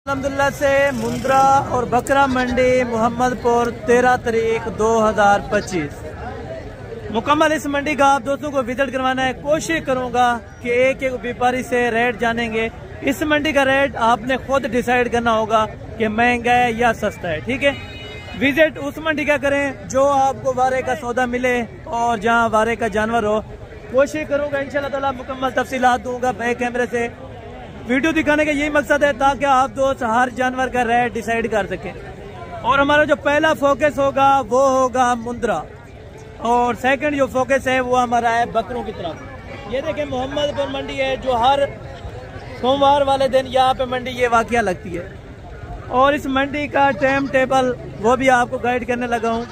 अल्हम्दुलिल्लाह से मुंद्रा और बकरा मंडी मोहम्मदपुर 13 तारीख 2025 मुकम्मल इस मंडी का आप दोस्तों को विजिट करवाना है। कोशिश करूंगा कि एक एक व्यापारी से रेट जानेंगे। इस मंडी का रेट आपने खुद डिसाइड करना होगा कि महंगा है या सस्ता है। ठीक है, विजिट उस मंडी का करें जो आपको वारे का सौदा मिले और जहां वारे का जानवर हो। कोशिश करूंगा इंशाल्लाह ताला मुकम्मल तफसीलात दूंगा बैक कैमरे से। वीडियो दिखाने का यही मकसद है ताकि आप दोस्त हर जानवर का रेट डिसाइड कर सकें। और हमारा जो पहला फोकस होगा वो होगा मुंद्रा और सेकंड जो फोकस है वो हमारा है बकरों की तरफ। ये देखें मोहम्मदपुर मंडी है जो हर सोमवार वाले दिन यहाँ पे मंडी ये वाकया लगती है। और इस मंडी का टाइम टेबल वो भी आपको गाइड करने लगा हूँ।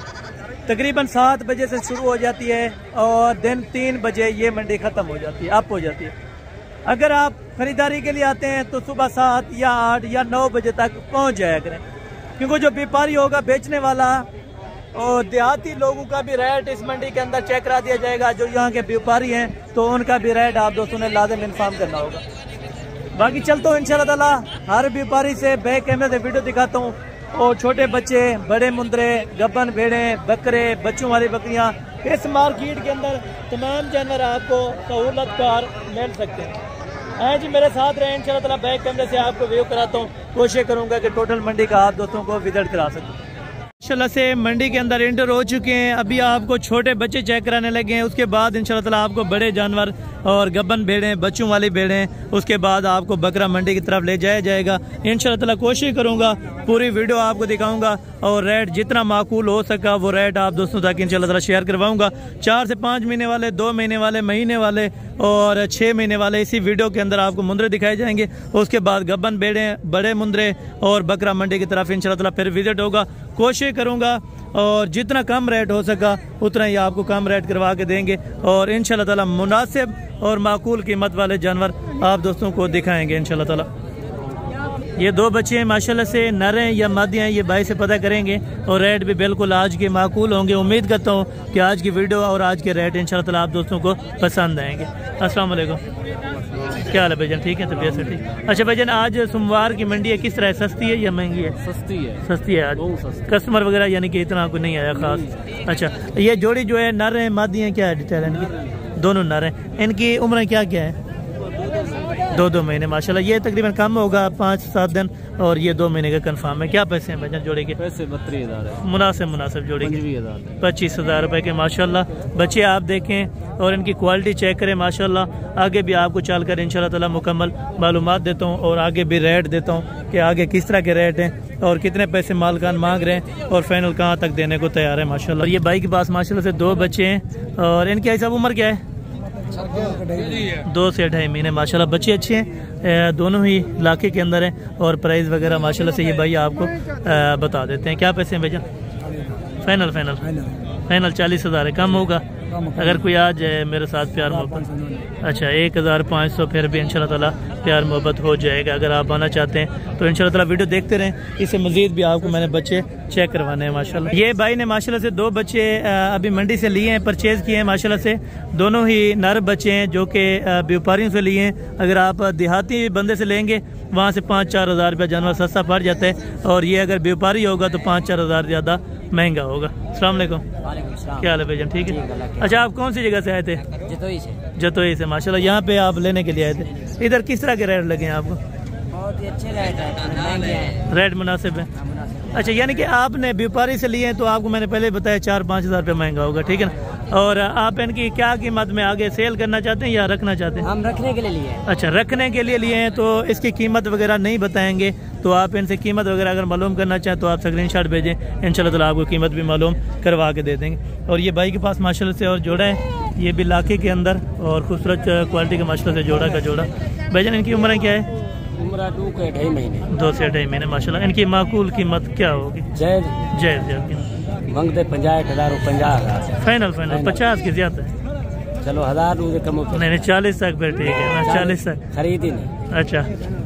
तकरीबन 7 बजे से शुरू हो जाती है और दिन 3 बजे ये मंडी ख़त्म हो जाती है, अप हो जाती है। अगर आप खरीदारी के लिए आते हैं तो सुबह 7 या 8 या 9 बजे तक पहुंच जाया करें, क्योंकि जो व्यापारी होगा बेचने वाला और देहाती लोगों का भी रेट इस मंडी के अंदर चेक करा दिया जाएगा। जो यहाँ के व्यापारी हैं तो उनका भी रेट आप दोस्तों ने लाजिम इन्फॉर्म करना होगा। बाकी चलता हूँ इंशाल्लाह ताला हर व्यापारी से बैक कैमरे से वीडियो दिखाता हूँ। और छोटे बच्चे, बड़े मुंदरे, गब्बन भेड़े, बकरे, बच्चों वाली बकरियाँ, इस मार्केट के अंदर तमाम जानवर आपको सहूलतकार मिल सकते हैं। जी मेरे साथ रहे इंशाल्लाह ताला बैक कैमरे से आपको व्यू कराता हूँ। कोशिश करूंगा कि टोटल मंडी का आप दोस्तों को विजिट करा सकूँ। इंशाल्लाह से मंडी के अंदर एंटर हो चुके हैं। अभी आपको छोटे बच्चे चेक कराने लगे हैं, उसके बाद इंशाल्लाह ताला आपको बड़े जानवर और गब्बन भेड़ें, बच्चों वाली भेड़ें, उसके बाद आपको बकरा मंडी की तरफ ले जाया जाएगा। इंशाल्लाह ताला कोशिश करूंगा पूरी वीडियो आपको दिखाऊंगा और रेट जितना माकूल हो सका वो रेट आप दोस्तों तक इंशाल्लाह ताला शेयर करवाऊंगा। 4 से 5 महीने वाले, 2 महीने वाले, महीने वाले और 6 महीने वाले इसी वीडियो के अंदर आपको मुंदरे दिखाए जाएंगे। उसके बाद गब्बन भेड़ें, बड़े मुंदरे और बकरा मंडी की तरफ इंशाल्लाह ताला फिर विजिट होगा। कोशिश करूंगा और जितना कम रेट हो सका उतना ही आपको कम रेट करवा के देंगे और इंशाल्लाह ताला मुनासिब और माकूल कीमत वाले जानवर आप दोस्तों को दिखाएंगे इंशाल्लाह ताला। ये 2 बच्चे हैं माशाल्लाह से, नर हैं या मादी हैं ये भाई से पता करेंगे और रेट भी बिल्कुल आज के माकूल होंगे। उम्मीद करता हूँ कि आज की वीडियो और आज के रेट इंशाल्लाह ताला आप दोस्तों को पसंद आएंगे। अस्सलाम वालेकुम, क्या हाल है भाईजान? ठीक है, तबीयत से ठीक। अच्छा भाईजान, आज सोमवार की मंडी है, किस तरह है? सस्ती है या महंगी है? सस्ती है। सस्ती है आज। कस्टमर वगैरह यानी कि इतना आपको नहीं आया खास? अच्छा, ये जोड़ी जो है नर है मादी है, क्या है डिटेल इनकी? दोनों नर हैं। इनकी उम्र क्या क्या है? 2-2 महीने माशाल्लाह। ये तकरीबन कम होगा 5-7 दिन और ये 2 महीने का कंफर्म है। क्या पैसे हैं भाईजान जोड़ी के? पैसे 32,000 है। मुनासिब जोड़ी के 25,000 रुपए के माशाल्लाह। बच्चे आप देखें और इनकी क्वालिटी चेक करें माशाल्लाह। आगे भी आपको चल कर इंशाल्लाह ताला मुकम्मल मालूमात देता हूँ और आगे भी रेट देता हूँ कि आगे किस तरह के रेट हैं और कितने पैसे मालकान मांग रहे हैं और फाइनल कहाँ तक देने को तैयार है माशाल्लाह। और ये भाई के पास माशाल्लाह से 2 बच्चे हैं और इनकी ऐसा उम्र क्या है? 2 से 2.5 महीने माशाल्लाह। बच्चे अच्छे हैं, दोनों ही इलाके के अंदर हैं और प्राइस वगैरह माशाल्लाह से ये भाई आपको बता देते हैं। क्या पैसे हैं भैया? फाइनल 40,000 है। कम होगा अगर कोई आ जाए मेरे साथ प्यार मोहब्बत? अच्छा, 1,500 फिर भी इंशाल्लाह ताला प्यार मोहब्बत हो जाएगा। अगर आप आना चाहते हैं तो इंशाल्लाह ताला वीडियो देखते रहें। इससे मजीद भी आपको मैंने बच्चे चेक करवाने हैं माशाल्लाह। ये भाई ने माशाल्लाह से 2 बच्चे अभी मंडी से लिए हैं, परचेज किए हैं माशाल्लाह से। दोनों ही नर बच्चे हैं जो कि व्यापारियों से लिए हैं। अगर आप देहाती बंदे से लेंगे वहाँ से 5-4 हज़ार रुपया जानवर सस्ता पड़ जाता है और ये अगर व्यापारी होगा तो 5-4 हज़ार ज़्यादा महंगा होगा। अस्सलाम वालेकुम, क्या हाल है भाईजान? ठीक है। अच्छा, आप कौन सी जगह से आए थे? जतोई से माशाल्लाह। यहाँ पे आप लेने के लिए आए थे। इधर किस तरह के रेट लगे हैं आपको? बहुत ही अच्छे रेट, रेट मुनासिब है। अच्छा, यानी कि आपने व्यापारी से लिए हैं तो आपको मैंने पहले बताया 4-5 हज़ार रुपये महंगा होगा, ठीक है ना? और आप इनकी क्या कीमत में आगे सेल करना चाहते हैं या रखना चाहते हैं? हम रखने के लिए लिए। अच्छा, रखने के लिए लिए हैं तो इसकी कीमत वगैरह नहीं बताएंगे। तो आप इनसे कीमत वगैरह अगर मालूम करना चाहें तो आप स्क्रीनशॉट भेजें, इंशाल्लाह ताला आपको कीमत भी मालूम करवा के दे देंगे। और ये भाई के पास माशाल्लाह से और जोड़ा है, ये भी इलाके के अंदर और खूबसूरत क्वालिटी का माशाल्लाह से जोड़ा का जोड़ा। भाईजान इनकी उम्र क्या है? उम्र 2 से 2.5 महीने। 2 से 2.5 महीने माशाल्लाह। इनकी माकूल कीमत क्या होगी? जय मांगते 50,000 50,000। फाइनल 50 की ज्यादा है। चलो 1,000 कम हो। नहीं 40 तक फिर ठीक है। 40 तक खरीद ही नहीं। अच्छा,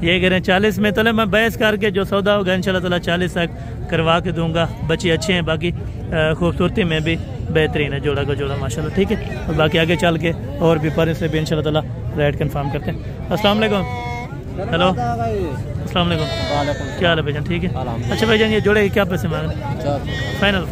ये कह रहे हैं 40 में। तो मैं बहस करके जो सौदा होगा इंशाल्लाह ताला 40 तक करवा के दूंगा। बच्चे अच्छे हैं, बाकी खूबसूरती में भी बेहतरीन है जोड़ा का जोड़ा माशाल्लाह, ठीक है। और बाकी आगे चल के और भी पर से भी इंशाल्लाह ताला रेट कंफर्म करते हैं। अस्सलाम वालेकुम। हेलो। अस्सलाम वालेकुम, क्या हाल है भाईजान? ठीक है। अच्छा भाईजान, ये जोड़े क्या पैसे मांग रहे हैं? फाइनल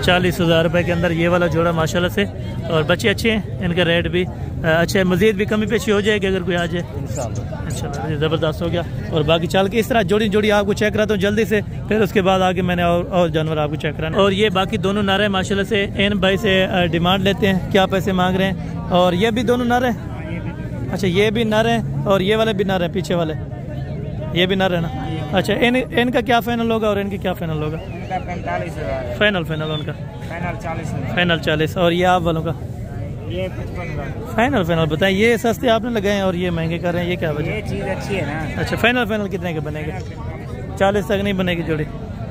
40,000 रुपये के अंदर ये वाला जोड़ा माशाल्लाह से, और बच्चे अच्छे हैं, इनका रेट भी अच्छा है। मज़ीद भी कमी पेशी हो जाएगी अगर कोई आ जाए इंशाल्लाह। ज़बरदस्त हो गया। और बाकी चल के इस तरह जोड़ी आपको चेक कराता हूँ जल्दी से, फिर उसके बाद आगे मैंने और जानवर आपको चेक कराना। और ये बाकी दोनों नर हैं माशाल्लाह से, एन भाई से डिमांड लेते हैं क्या पैसे मांग रहे हैं। और ये भी दोनों नर हैं। अच्छा, ये भी नर हैं और ये वाले भी नर हैं, पीछे वाले ये भी नर है ना। अच्छा, इनका क्या फाइनल होगा और इनकी क्या फाइनल होगा? 45,000 फाइनल उनका फाइनल 40। और ये आप वालों का ये 55,000 फाइनल बताएं। ये सस्ते आपने लगाए हैं और ये महंगे कर रहे हैं, ये क्या वजह? ये चीज़ अच्छी है ना। अच्छा, फाइनल कितने के बनेंगे? 40 तक नहीं बनेगी जोड़ी?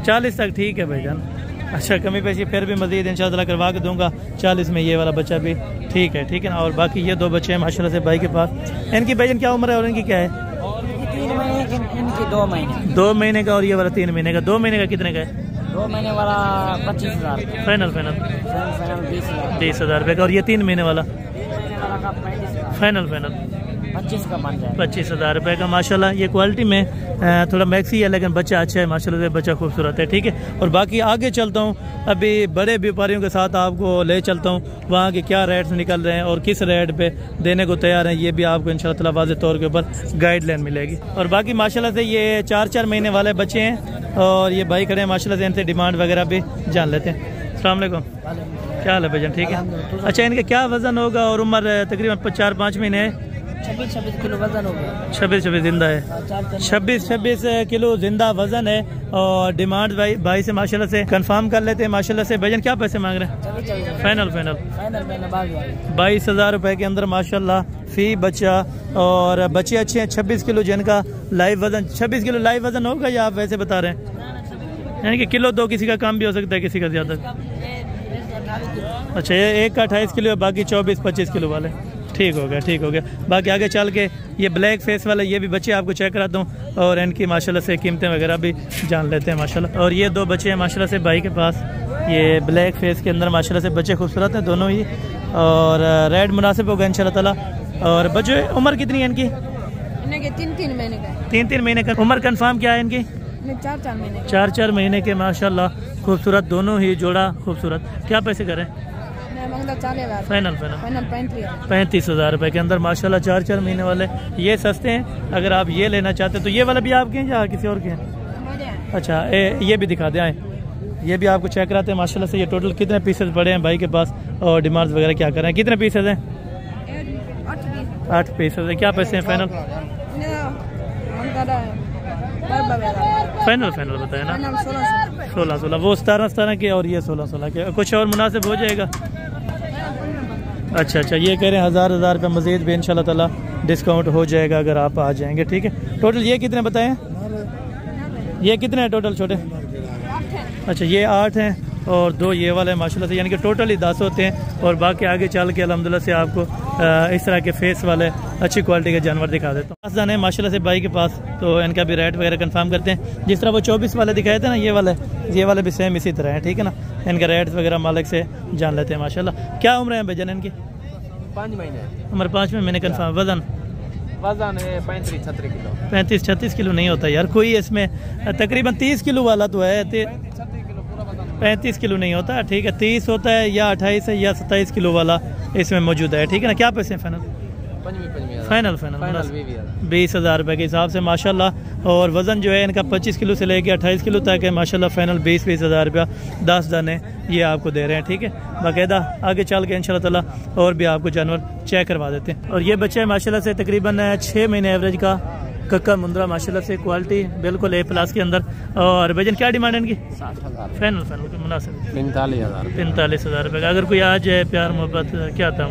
40 तक ठीक है भाईजान। अच्छा, कमी पेशी फिर भी मज़ीद इंशाअल्लाह करवा के दूंगा। 40 में ये वाला बच्चा भी ठीक है ना। और बाकी ये दो बच्चे हैं माशाल्लाह से भाई के पास। इनकी भाईजान क्या उम्र है और इनकी क्या है? 3 महीने की, इनकी 2 महीने 2 महीने का, और ये वाला 3 महीने का। 2 महीने का कितने का है? 2 महीने वाला 25,000 फाइनल 20,000 रुपये का। और ये 3 महीने वाला फाइनल 25 का बन जाए 25,000 रुपये का माशाल्लाह। ये क्वालिटी में थोड़ा मैक्सी है लेकिन बच्चा अच्छा है माशाल्लाह से, बच्चा खूबसूरत है। ठीक है। और बाकी आगे चलता हूँ, अभी बड़े व्यापारियों के साथ आपको ले चलता हूँ, वहाँ के क्या रेट्स निकल रहे हैं और किस रेट पे देने को तैयार हैं, ये भी आपको इंशाल्लाह ताला वाज़ेह तौर के ऊपर गाइडलाइन मिलेगी। और बाकी माशाल्लाह से ये 4-4 महीने वाले बच्चे हैं और ये भाई खड़े हैं माशाल्लाह से, इनसे डिमांड वगैरह भी जान लेते हैं। अस्सलाम वालेकुम, क्या हाल है भाईजान? ठीक है। अच्छा, इनका क्या वज़न होगा और उम्र? तकरीबन 4-5 महीने है। 26 किलो वजन हो गया। 26 जिंदा है। 26 किलो जिंदा वजन है। और डिमांड भाई से माशाल्लाह से कंफर्म कर लेते हैं माशाल्लाह से। भाईजान क्या पैसे मांग रहे हैं? फाइनल 22,000 रुपए के अंदर माशाल्लाह फी बच्चा। और बच्चे अच्छे हैं। 26 किलो जिनका लाइव वजन, 26 किलो लाइव वजन होगा या आप वैसे बता रहे हैं? यानी कि किलो 2 किसी का कम भी हो सकता है, किसी का ज़्यादा। अच्छा, ये एक का 28 किलो है, बाकी 24-25 किलो वाले। ठीक हो गया। बाकी आगे चल के ये ब्लैक फेस वाले ये भी बच्चे आपको चेक कराता हूँ और इनकी माशाल्लाह से कीमतें वगैरह भी जान लेते हैं माशाल्लाह। और ये 2 बच्चे हैं माशाल्लाह से भाई के पास, ये ब्लैक फेस के अंदर माशाल्लाह से बच्चे खूबसूरत हैं दोनों ही, और रेट मुनासिब होगा इंशाल्लाह ताला। और बच्चे उम्र कितनी है इनकी? 3 महीने का। 3 महीने का। उम्र कंफर्म क्या है इनकी? 4 महीने के माशाल्लाह खूबसूरत दोनों ही जोड़ा खूबसूरत। क्या पैसे करें? फाइनल 35,000 रुपये के अंदर माशाल्लाह 4 महीने वाले। ये सस्ते हैं, अगर आप ये लेना चाहते हैं तो ये वाला भी आपके हैं या किसी और के हैं? अच्छा, ये भी दिखा दें, आए ये भी आपको चेक कराते हैं माशाल्लाह से। ये टोटल कितने पीसेस पड़े हैं भाई के पास और डिमांड्स वगैरह क्या कर रहे हैं? कितने पीसेस हैं? 8 पीसेस है। क्या पैसे हैं फाइनल? फाइनल बताए ना। 16 वो 17 के और ये 16 के। कुछ और मुनासिब हो जाएगा? अच्छा, ये कह रहे हैं 1000 रुपये मज़ीद भी इंशाल्लाह ताला डिस्काउंट हो जाएगा अगर आप आ जाएंगे। ठीक है। टोटल ये कितने बताए हैं? ये कितने हैं टोटल छोटे? अच्छा, ये 8 हैं और 2 ये वाले माशाल्लाह से, यानी कि टोटल ही 10 होते हैं। और बाकी आगे चल के अल्हम्दुलिल्लाह से आपको इस तरह के फेस वाले अच्छी क्वालिटी के जानवर दिखा देता हूँ। 10 है माशाल्लाह से भाई के पास, तो इनका भी रेट वगैरह कंफर्म करते हैं। जिस तरह वो 24 वाले दिखाए थे ना, ये वाले भी सेम इसी तरह है। ठीक है ना। इनका रेट वगैरह मालिक से जान लेते हैं माशाल्लाह। क्या उम्र है भाईजान इनकी? 5 महीने। उम्र 5 महीने कंफर्म। वजन है 35-36 किलो। 35-36 किलो नहीं होता यार कोई, इसमें तकरीबन 30 किलो वाला तो है। 35 किलो नहीं होता। ठीक है, 30 होता है या 28 है या 27 किलो वाला इसमें मौजूद है। ठीक है ना। क्या पैसे हैं फाइनल? फाइनल 20,000 रुपये के हिसाब से माशाल्लाह। और वज़न जो है इनका 25 किलो से लेकर 28 किलो तक है माशाल्लाह। फाइनल 20,000 रुपया 10 दाने ये आपको दे रहे हैं। ठीक है। बाकायदा आगे चल के इंशाल्लाह ताला और भी आपको जानवर चेक करवा देते हैं। और ये बच्चा माशाल्लाह से तकरीबन 6 महीने एवरेज का कक्का मुंद्रा माशाल्लाह से, क्वालिटी बिल्कुल A+ के अंदर। और भाईजान क्या डिमांड है इनकी? 60,000 फाइनल मुनासिब 45,000 रुपये का। अगर कोई आ जाए प्यार मोहब्बत क्या था?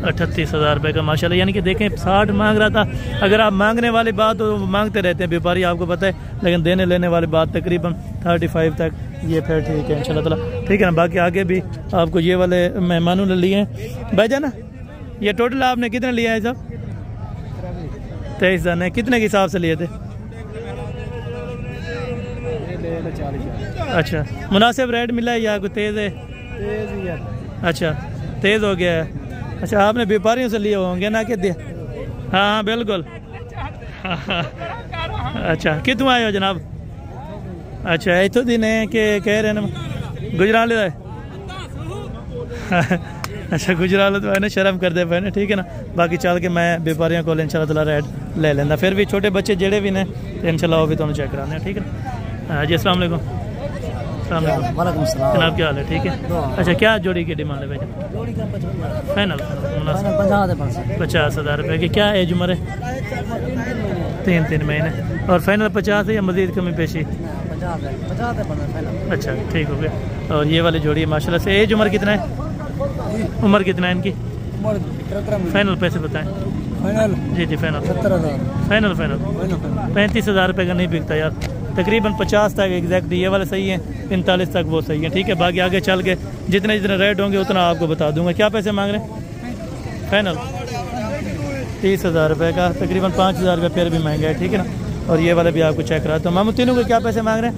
38,000 रुपये का माशाल्लाह। यानी कि देखें 60 मांग रहा था। अगर आप मांगने वाली बात तो मांगते रहते हैं व्यापारी, आपको पता है, लेकिन देने लेने वाली बात तकरीबन 35 तक ये फिर ठीक है इंशाल्लाह ताला। ठीक है ना। बाकी आगे भी आपको ये वाले मेहमानों ने लिए हैं भाईजान। ये टोटल आपने कितने लिया है साहब? 23 दाने। कितने के हिसाब से लिए थे? अच्छा, मुनासिब रेट मिला है या कोई तेज़ है? अच्छा, तेज़ हो गया है। अच्छा, आपने व्यापारियों से लिए होंगे ना कि दिया? हाँ बिल्कुल। अच्छा कितों आए हो जनाब? अच्छा इतों दिन है कि कह रहे हैं गुजराले का अच्छा गुजराले तो है ना, शर्म करते पे ने, ठीक है ना। बाकी चल के मैं व्यापारियों को इंशाल्लाह ताला रेट ले लेंदा। फिर भी छोटे बच्चे जेड़े भी ने इंशाल्लाह वो भी तुहानू चेक कराने, ठीक है ना जी। अस्सलाम वालेकुम। वालेकुम सलाम जनाब क्या हाल है? ठीक है। अच्छा क्या जोड़ी की डिमांड है भाई? फाइनल 50,000 रुपये की। क्या एज उम्र है? 3 महीने। और फाइनल 50 है या मजीद कमी पेशी? 50। अच्छा ठीक हो गया। और ये वाली जोड़ी है माशाल्लाह से। एज उम्र कितना है? उम्र कितना है इनकी? फाइनल पैसे बताएं। जी जी फाइनल 70,000। फाइनल 35,000 रुपये का नहीं बिकता यार। तकरीबन 50 तक एग्जैक्ट ये वाले सही है, 45 तक वो सही है, ठीक है। बाकी आगे चल के जितने जितने रेट होंगे उतना आपको बता दूंगा। क्या पैसे मांग रहे हैं? फाइनल 30,000 रुपये का, तकरीबन 5,000 रुपये फिर भी महंगा है, ठीक है ना। और ये वाले भी आपको चेक करा। तो मामू तीनों के क्या पैसे मांग रहे हैं?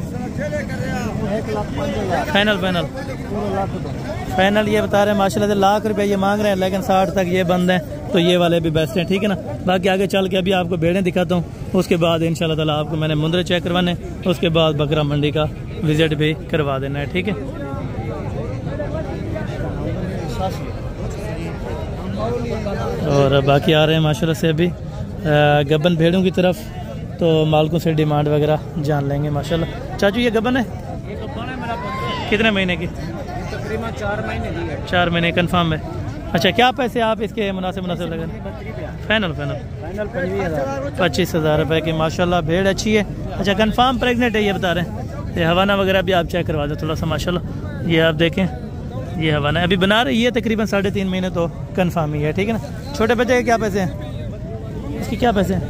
फाइनल ये बता रहे हैं माशाल्लाह से लाख रुपये ये मांग रहे हैं, लेकिन 60 तक ये बंद हैं। तो ये वाले भी बेस्ट हैं, ठीक है ना। बाकी आगे चल के अभी आपको भेड़ें दिखाता हूँ, उसके बाद इंशाल्लाह ताला आपको मैंने मुंदरे चेक करवाने, उसके बाद बकरा मंडी का विजिट भी करवा देना है, ठीक है। और बाकी आ रहे हैं माशाल्लाह से अभी गबन भेड़ों की तरफ, तो मालकों से डिमांड वगैरह जान लेंगे माशाल्लाह। चाचू ये गबन है कितने महीने की? तकरीबन 4 महीने की है। 4 महीने कन्फर्म है। अच्छा क्या पैसे आप इसके मुनासिब लगे? फाइनल 25,000 रुपये की माशाल्लाह भेड़ अच्छी है। अच्छा कन्फर्म प्रेग्नेंट है ये बता रहे हैं। ये हवाना वगैरह भी आप चेक करवा दें थोड़ा सा माशाल्लाह। ये आप देखें ये हवाना अभी बना रही है, तकरीबन 3.5 महीने तो कन्फर्म ही है, ठीक है ना। छोटे बच्चे के क्या पैसे हैं इसके? क्या पैसे हैं?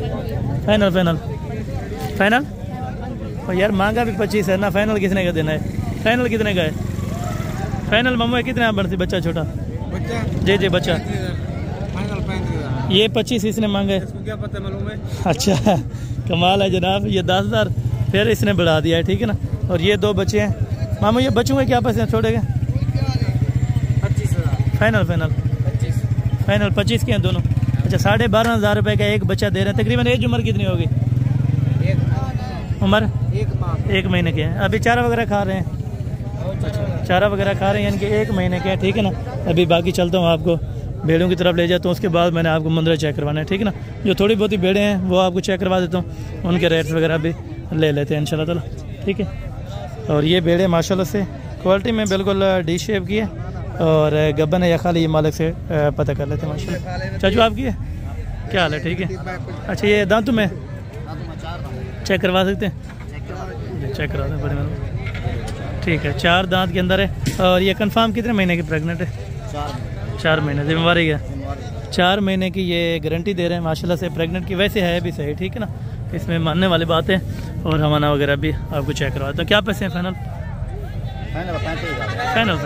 फाइनल और यार मांगा भी 25 है ना। फाइनल कितने का देना है? फाइनल कितने का है? फाइनल मामू है कितने बनती? बच्चा छोटा जी जी बच्चा ये 25 इसने मांगे। क्या पता मालूम है? अच्छा कमाल है जनाब। ये 10,000 फिर इसने बढ़ा दिया है, ठीक है ना। और ये 2 बच्चे हैं मामू, ये बच्चों के क्या पैसे हैं छोड़े गए? 25,000। फाइनल 25 के हैं दोनों। अच्छा 12,500 रुपये का एक बच्चा दे रहे हैं। तकरीबन एज उम्र कितनी होगी? उम्र 1 महीने के हैं। अभी चारा वगैरह खा रहे हैं? चारा वगैरह खा रहे हैं, यानी कि 1 महीने के हैं, ठीक है ना। अभी बाकी चलता हूँ आपको भेड़ों की तरफ ले जाता हूँ, उसके बाद मैंने आपको मुंदरा चेक करवाना है, ठीक है ना। जो थोड़ी बहुत ही भेड़ें हैं वो आपको चेक करवा देता हूँ, उनके रेट्स वगैरह भी ले लेते हैं इंशाल्लाह ताला, ठीक है। और ये भेड़ें माशाल्लाह से क्वालिटी में बिल्कुल डी शेप की है और गब्बन है या खाली ये मालिक से पता कर लेते हैं माशाल्लाह। चाचू आपकी है क्या हाल है? ठीक है। अच्छा ये दांतों में चेक करवा सकते हैं? चेक करा दें बड़े मेहरबानी, ठीक है। 4 दांत के अंदर है। और ये कंफर्म कितने महीने की प्रेग्नेंट है? 4 महीने। जिम्मेवारी है 4 महीने की, ये गारंटी दे रहे हैं माशाल्लाह से। प्रेग्नेंट की वैसे है भी सही, ठीक है ना। इसमें मानने वाली बात है। और हवाना वगैरह भी आपको चेक करवा तो क्या पैसे हैं फाइनल? फाइनल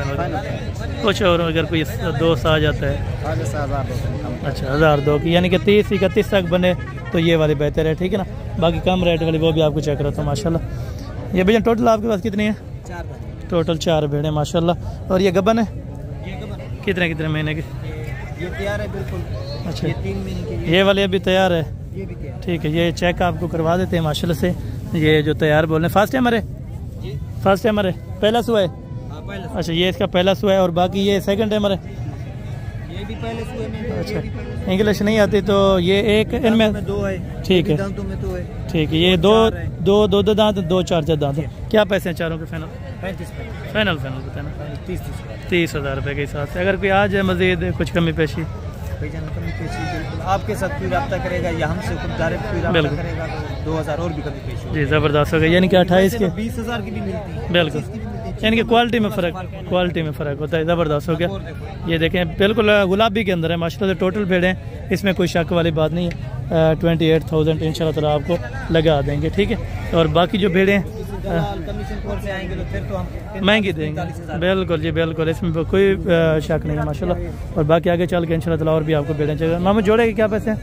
कुछ और अगर कोई दोस्त आ जाता है? अच्छा 1,002 की, यानी कि 30-31 तक बने तो ये वाली बेहतर है, ठीक है ना। बाकी कम रेट वाली वो भी आपको चेक कराता हूँ माशाल्लाह। ये भैया टोटल आपके पास कितनी है? 4 टोटल 4 भेड़ें माशाल्लाह। और ये गबन है कितने महीने की? ये तैयार है बिल्कुल। अच्छा ये 3 महीने की। ये वाले अभी तैयार है, ये भी तैयार, ठीक है। ये चेक आपको करवा देते हैं माशाल्लाह से। ये जो तैयार बोल रहे हैं फर्स्ट टाइमर है? फर्स्ट टाइमर है, पहला सुआ है? अच्छा ये इसका पहला सुआ है। और बाकी ये सेकंड टाइमर है? ये भी पहले सुए में। अच्छा इंग्लिश नहीं आती तो ये एक इनमें 2 है, ठीक है, दांतों में 2 है, ठीक है। ये दो दांत, 2 4 दांत। क्या पैसे हैं चारों के फाइनल? 35 फाइनल बताना। 30,000 रुपये के हिसाब से। अगर कोई आ जाए मजीद कुछ कमी पेशी? बिल्कुल आपके साथ कोई रब्ता करेगा या हमसे खुद डायरेक्ट कोई रब्ता करेगा तो 2,000 और भी कमी पेशी जी ज़बरदस्त हो गया। यानी कि 28 के 20,000 की भी मिलती है। बिल्कुल, यानी कि क्वालिटी में फ़र्क होता है। ज़बरदस्त हो गया। ये देखें बिल्कुल गुलाबी के अंदर है माशाल्लाह से। टोटल भेड़ें इसमें कोई शक वाली बात नहीं है। 28,000 इंशाल्लाह ताला आपको लगा देंगे, ठीक है। और बाकी जो भेड़ें से आएंगे तो फिर तो हम महंगी देंगे। बिल्कुल जी बिल्कुल, इसमें कोई शक नहीं है माशाल्लाह। और बाकी आगे चल के इंशाल्लाह ताला और भी आपको भेड़ें चाहिए। मामू जोड़े के क्या पैसे हैं?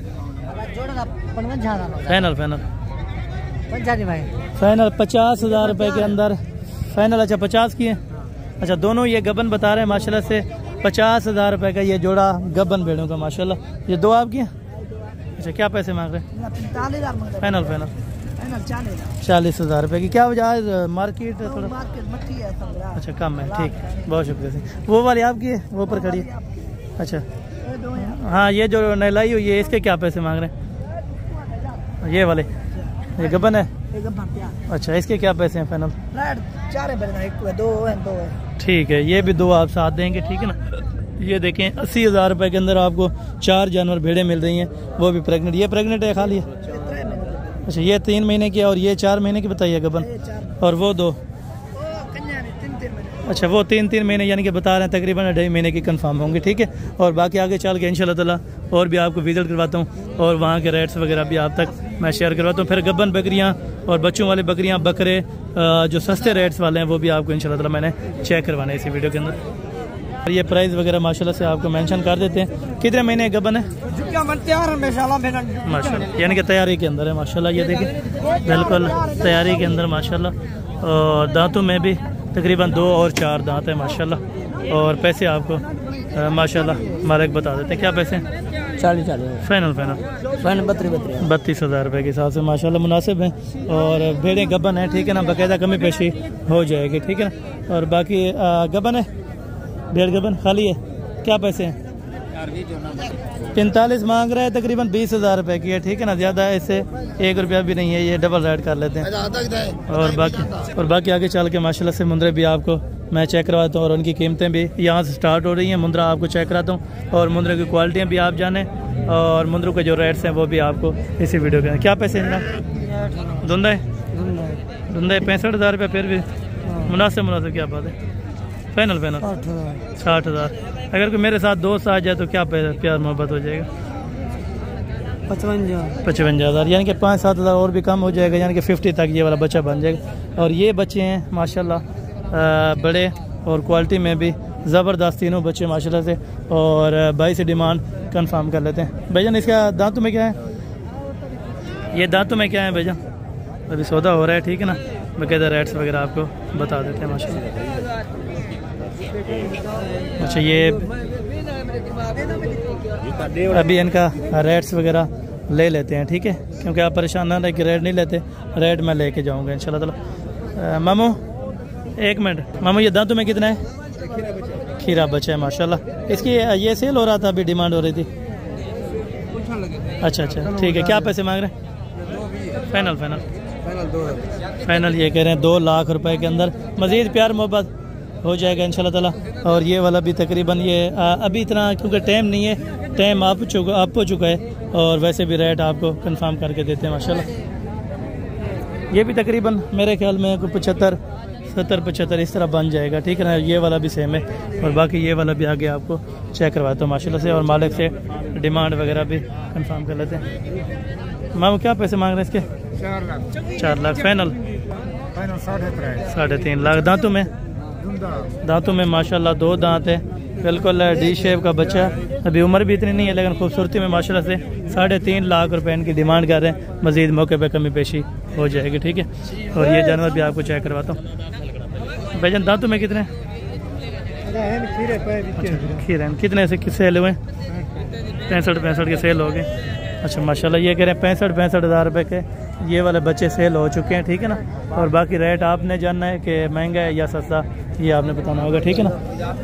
फाइनल 50,000 रुपये के अंदर फाइनल। अच्छा 50 की है। अच्छा दोनों ये गबन बता रहे हैं माशाल्लाह से। 50,000 रुपये का ये जोड़ा गबन भेड़ों का माशाल्लाह। ये 2 आपकी हैं? अच्छा, क्या पैसे मांग रहे हैं? 45,000 फाइनल फाइनल 40,000 रुपये की। क्या वजह है? मार्केट थोड़ा अच्छा कम है। ठीक, बहुत शुक्रिया। वो वाली आपकी है, वो पर खड़ी है? अच्छा हाँ, ये जो नहलाई हुई है इसके क्या पैसे मांग रहे हैं? ये वाले, ये गबन है? अच्छा, इसके क्या पैसे हैं फाइनल? 2 है। ठीक है, ये भी 2 आप साथ देंगे, ठीक है ना। ये देखें 80,000 रुपये के अंदर आपको 4 जानवर भेड़े मिल रही हैं, वो भी प्रेग्नेंट। ये प्रेग्नेंट है खाली है? अच्छा, ये 3 महीने की और ये 4 महीने की बताइए गबन, और वो 2? अच्छा, वो 3 महीने यानी कि बता रहे हैं तकरीबन 2.5 महीने की कंफर्म होंगे, ठीक है। और बाकी आगे चल के इंशाल्लाह ताला और भी आपको विजिट करवाता हूँ और वहाँ के रेट्स वगैरह भी आप तक मैं शेयर करवाता हूँ। फिर गबन बकरियाँ और बच्चों वाली बकरियाँ, बकरे जो सस्ते रेट्स वाले हैं वो भी आपको इंशाल्लाह ताला मैंने चेक करवाना है इसी वीडियो के अंदर। और ये प्राइस वगैरह माशाल्लाह से आपको मेंशन कर देते हैं। कितने महीने गबन है? माशाल्लाह, यानी कि तैयारी के अंदर है माशाल्लाह। ये देखिए बिल्कुल तैयारी के अंदर माशाल्लाह। और दांतों में भी तकरीबन 2 और 4 दांत है माशाल्लाह। और पैसे आपको माशाल्लाह मालिक बता देते हैं। क्या पैसे? 40 फाइनल 32,000 रुपये के हिसाब से माशाल्लाह मुनासिब हैं। और भेड़ें गबन है, ठीक है ना, बाकायदा कमी पेशी हो जाएगी, ठीक है ना। और बाकी गबन है, भेड़ गबन खाली है। क्या पैसे हैं? 45 मांग रहा है, तकरीबन 20,000 रुपये की है, ठीक है ना। ज़्यादा है, इससे 1 रुपया भी नहीं है, ये डबल रेड कर लेते हैं। और बाकी आगे चल के माशाल्लाह से मुंद्रे भी आपको मैं चेक करवाता हूँ और उनकी कीमतें भी यहाँ से स्टार्ट हो रही हैं। मुंद्रा आपको चेक कराता हूँ और मुंद्रे की क्वालिटियाँ भी आप जाने और मुंद्रों के जो रेट्स हैं वो भी आपको इसी वीडियो के। क्या पैसे हैं जनाब? धुंधा है 65,000 रुपये, फिर भी मुनासिब। क्या बात है? फाइनल 60,000। अगर कोई मेरे साथ दोस्त आ जाए तो क्या प्यार मोहब्बत हो जाएगा? 55,000, यानी कि 5-7 हज़ार और भी कम हो जाएगा, यानी कि 50 तक ये वाला बच्चा बन जाएगा। और ये बच्चे हैं माशाल्लाह बड़े और क्वालिटी में भी ज़बरदस्त, तीनों बच्चे माशाल्लाह से। और भाई से डिमांड कंफर्म कर लेते हैं। भाईजान इसका दांतों में क्या है? ये दांतों में क्या है भाईजान? अभी सौदा हो रहा है, ठीक है ना। बाकायदा रेट्स वगैरह आपको बता देते हैं माशाल्लाह। अच्छा, ये अभी इनका रेट्स वगैरह ले लेते हैं, ठीक है, क्योंकि आप परेशान ना रहे कि रेट नहीं लेते, रेट मैं लेके जाऊंगा इंशाल्लाह ताला। मामू 1 मिनट, मामू ये दांतों में कितना है? खीरा बचा है माशाल्लाह। इसकी ये सेल हो रहा था, अभी डिमांड हो रही थी। अच्छा, ठीक है। क्या पैसे मांग रहे हैं? फाइनल ये कह रहे हैं 2 लाख रुपए के अंदर। मज़ीद प्यार मोहब्बत हो जाएगा इंशाल्लाह ताला। और ये वाला भी तकरीबन ये अभी इतना क्योंकि टाइम नहीं है, टाइम आप हो चुका है और वैसे भी रेट आपको कंफर्म करके देते हैं माशाल्लाह। ये भी तकरीबन मेरे ख्याल में 75 इस तरह बन जाएगा, ठीक है ना। ये वाला भी सेम है और बाकी ये वाला भी आगे आपको चेक करवाता हूँ माशाल्लाह से। और मालिक से डिमांड वगैरह भी कंफर्म कर लेते हैं। मामू क्या पैसे मांग रहे हैं इसके? 4 लाख फाइनल 3.5 लाख। दांतों में माशाल्लाह 2 दांत है, बिल्कुल डी शेप का बच्चा। अभी उम्र भी इतनी नहीं है लेकिन खूबसूरती में माशाल्लाह से 3.5 लाख रुपए इनकी डिमांड कर रहे हैं। मज़ीद मौके पे कमी पेशी हो जाएगी, ठीक है। और ये जानवर भी आपको चेक करवाता हूँ। भाईजान दांतों में कितने? खीरे कितने से सेल हुए? 65 के सेल हो गए। अच्छा माशाल्लाह, ये कह रहे हैं 65 हज़ार रुपये के ये वाले बच्चे सेल हो चुके हैं, ठीक है ना। और बाकी रेट आपने जानना है कि महंगा है या सस्ता, ये आपने बताना होगा, ठीक है ना।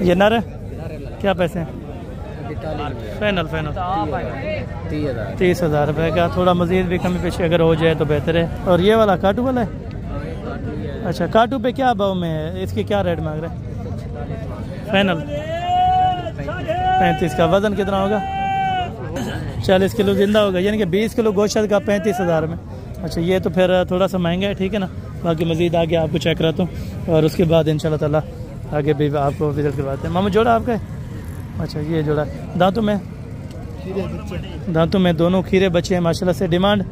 ये नर है, क्या पैसे हैं? फाइनल 30,000 रुपये का। थोड़ा मज़ीद भी कमी पेशी अगर हो जाए तो बेहतर है। और ये वाला काटू वाला है? अच्छा, काटू पे क्या भाव में है? इसकी क्या रेट मांग रहे हैं? फाइनल 35 का। वज़न कितना होगा? 40 किलो जिंदा होगा, यानी कि 20 किलो गोश्त का 35,000 में। अच्छा, ये तो फिर थोड़ा सा महंगा है, ठीक है ना। बाकी मज़ीद आगे आपको चेक कराता हूँ और उसके बाद इंशाल्लाह ताला आगे भी आपको विजिट करवाते हैं। मामू जोड़ा आपका है? अच्छा, ये जोड़ा। दांतों में दोनों खीरे बच्चे हैं माशाल्लाह से। डिमांड?